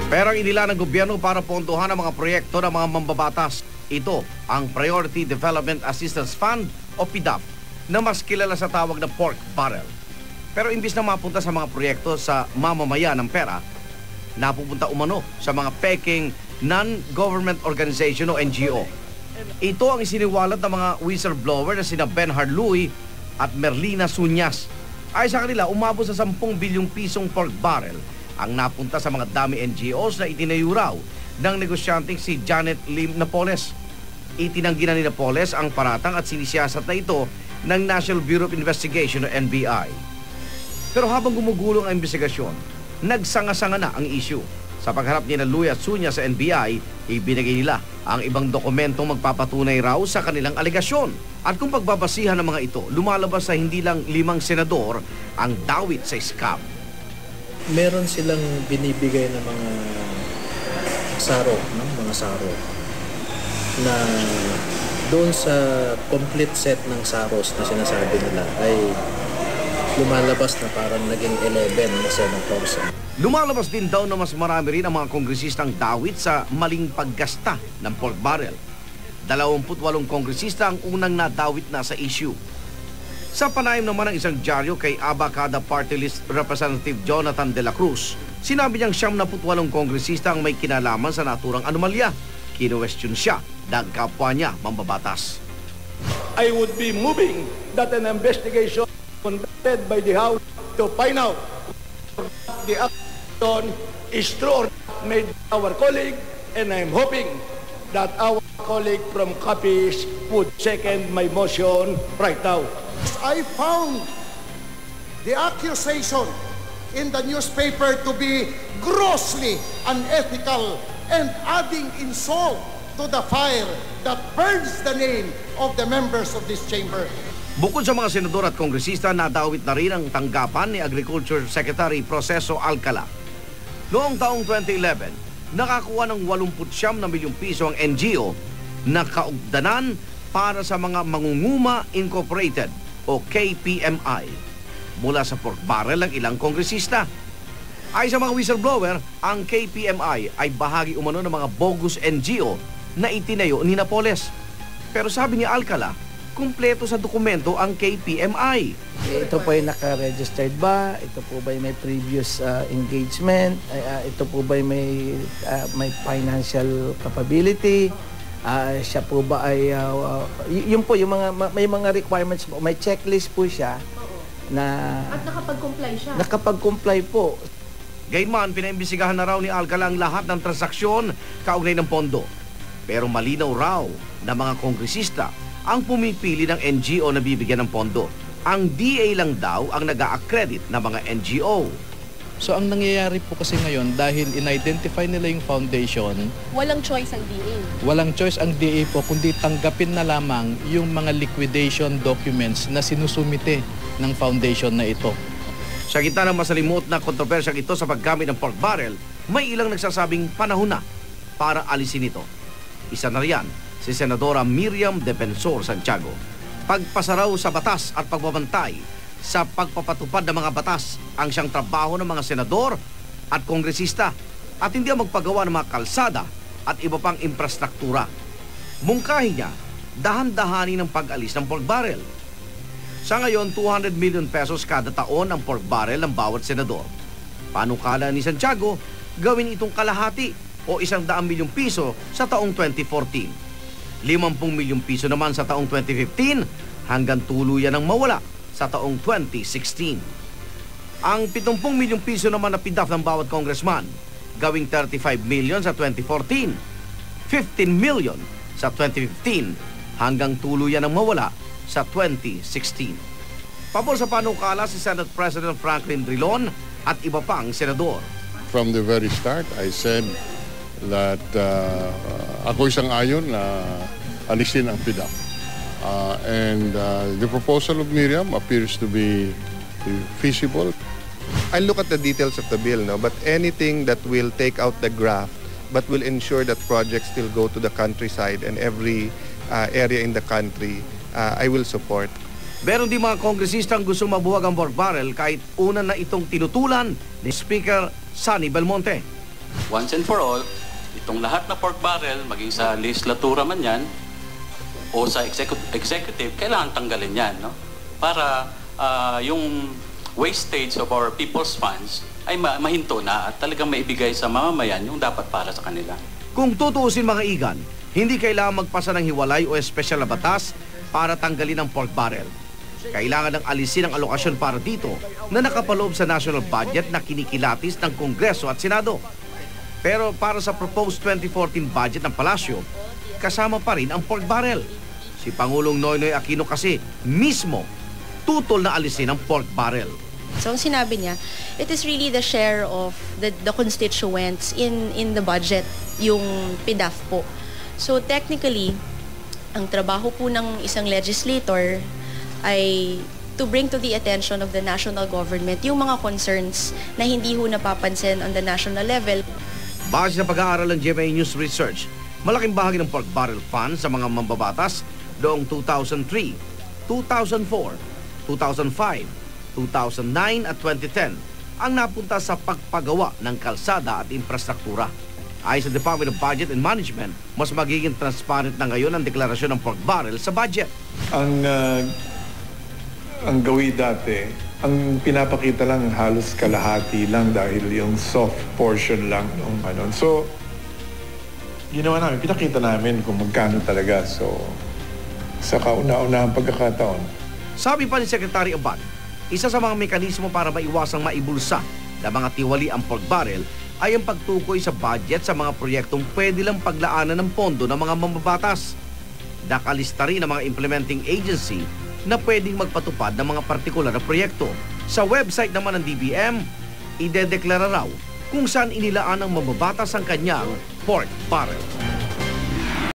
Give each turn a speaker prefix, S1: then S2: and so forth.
S1: Pero ang inila ng gobyerno para pondohan ang mga proyekto ng mga mambabatas. Ito ang Priority Development Assistance Fund o PDAF na mas kilala sa tawag na pork barrel. Pero imbis na mapunta sa mga proyekto sa mamamayan ng pera, napupunta umano sa mga peking non-government organization o NGO. Ito ang isiniwalat ng mga whistleblower na sina Benhard Louie at Merlina Sunyas. Ay sa kanila, umabot sa 10 bilyong pisong pork barrel ang napunta sa mga dami NGOs na itinayo raw ng negosyanteng si Janet Lim Napoles. Itinanggi na ni Napoles ang paratang at sinisiyasat na ito ng National Bureau of Investigation o NBI. Pero habang gumugulong ang investigasyon, nagsanga-sanga na ang issue. Sa pagharap ni Louie at Sunya sa NBI, ibinigay nila ang ibang dokumentong magpapatunay raw sa kanilang alegasyon. At kung pagbabasihan ng mga ito, lumalabas sa hindi lang 5 senador ang dawit sa scam.
S2: Meron silang binibigay na mga saro, no? Mga saro na doon sa complete set ng saros na sinasabi nila ay lumalabas na parang naging 11 na senators.
S1: Lumalabas din daw na mas marami rin ang mga kongresistang dawit sa maling paggasta ng pork barrel. 28 kongresista ang unang nadawit na sa issue. Sa panayam naman ng isang dyaryo kay Abacada Party List Representative Jonathan De La Cruz, sinabi niyang 78 kongresista ang may kinalaman sa naturang anomalya. Kinuwestiyon siya ng kapwa niya mambabatas.
S3: I would be moving that an investigation conducted by the House to find out the action is true or made by our colleague, and I'm hoping that our colleague from Capiz would second my motion right now.
S4: I found the accusation in the newspaper to be grossly unethical and adding insult to the fire that burns the name of the members of this chamber.
S1: Bukod sa mga senador at kongresista, nadawit na rin ang tanggapan ni Agriculture Secretary Proceso Alcala. Noong taong 2011, nakakuha ng 89 na milyong piso ang NGO na kaugdanan para sa mga Mangunguma Incorporated o KPMI mula sa pork barrel ng ilang kongresista. Ay sa mga whistleblower, ang KPMI ay bahagi umano ng mga bogus NGO na itinayo ni Napoles. Pero sabi ni Alcala, kumpleto sa dokumento ang KPMI.
S5: Ito po ay naka-registered ba? Ito po ba ay may previous engagement? Ito po ba ay may financial capability? Siya po ba ay yun po yung may mga requirements po, may checklist po siya na
S6: at nakapag-comply siya.
S5: Nakapag-comply po.
S1: Gayunman, pinaimbestigahan na raw ni Alcala ang lahat ng transaksyon kaugnay ng pondo. Pero malinaw raw na mga kongresista ang pumipili ng NGO na bibigyan ng pondo. Ang DA lang daw ang nag-a-accredit ng mga NGO.
S7: So ang nangyayari po kasi ngayon, dahil in-identify nila yung foundation,
S6: walang choice ang DA.
S7: Walang choice ang DA po, kundi tanggapin na lamang yung mga liquidation documents na sinusumite ng foundation na ito.
S1: Sa gitna ng masalimuot na kontrobersyang ito sa paggamit ng pork barrel, may ilang nagsasabing panahon na para alisin ito. Isa na riyan si Senadora Miriam Defensor Santiago. Pagpasaraw sa batas at pagbabantay sa pagpapatupad ng mga batas ang siyang trabaho ng mga senador at kongresista at hindi ang magpagawa ng mga kalsada at iba pang infrastruktura. Mungkahi niya, dahan-dahanin ang pag-alis ng pork barrel. Sa ngayon, 200 million pesos kada taon ang pork barrel ng bawat senador. Panukala ni Santiago, gawin itong kalahati o 100 milyong piso sa taong 2014. 50 milyong piso naman sa taong 2015 hanggang tuluyan ng mawala sa taong 2016. Ang 70 milyong piso naman na PDAF ng bawat congressman, gawing 35 million sa 2014, 15 million sa 2015 hanggang tuluyan ng mawala sa 2016. Pabor sa panukala si Senate President Franklin Drilon at iba pang senador.
S8: From the very start, I said that ako isang ayon na alisin ang PDAF. And the proposal of Miriam appears to be feasible.
S9: I look at the details of the bill, no, but anything that will take out the graft but will ensure that projects still go to the countryside and every area in the country, I will support.
S1: Meron din mga kongresistang gusto mabuwag ang pork barrel kahit una na itong tinutulan ni Speaker Sonny Belmonte.
S10: Once and for all, itong lahat na pork barrel, maging sa legislatura man yan, o sa executive, kailangan tanggalin yan, no? Para yung wastage of our people's funds ay mahinto na at talagang maibigay sa mamamayan yung dapat para sa kanila.
S1: Kung tutuusin mga igan, hindi kailangan magpasa ng hiwalay o espesyal na batas para tanggalin ang pork barrel. Kailangan ng alisin ang alokasyon para dito na nakapaloob sa national budget na kinikilatis ng Kongreso at Senado. Pero para sa proposed 2014 budget ng Palasyo, kasama pa rin ang pork barrel. Si Pangulong Noynoy Aquino kasi mismo tutol na alisin ang pork barrel.
S6: So ang sinabi niya, it is really the share of the constituents in the budget, yung PDAF po. So technically, ang trabaho po ng isang legislator ay to bring to the attention of the national government yung mga concerns na hindi ho napapansin on the national level.
S1: Base sa pag-aaral ng GMA News Research, malaking bahagi ng pork barrel fund sa mga mambabatas noong 2003, 2004, 2005, 2009 at 2010 ang napunta sa pagpagawa ng kalsada at infrastruktura. Ayon sa Department of Budget and Management, mas magiging transparent na ngayon ang deklarasyon ng pork barrel sa budget.
S11: Ang gawin dati, ang pinapakita lang halos kalahati lang dahil yung soft portion lang ng ano. So, ginawa namin, pinakita namin kung magkano talaga. So, sa kauna-unahang pagkakataon.
S1: Sabi pa ni Secretary Abad, isa sa mga mekanismo para maiwasang maibulsa ng mga tiwali ang pork barrel ay ang pagtukoy sa budget sa mga proyektong pwede lang paglaanan ng pondo ng mga mambabatas. Nakalista rin ang mga implementing agency na pwedeng magpatupad ng mga partikular na proyekto. Sa website naman ng DBM, idedeklara raw kung saan inilaan ng mambabatas ang kanyang pork barrel.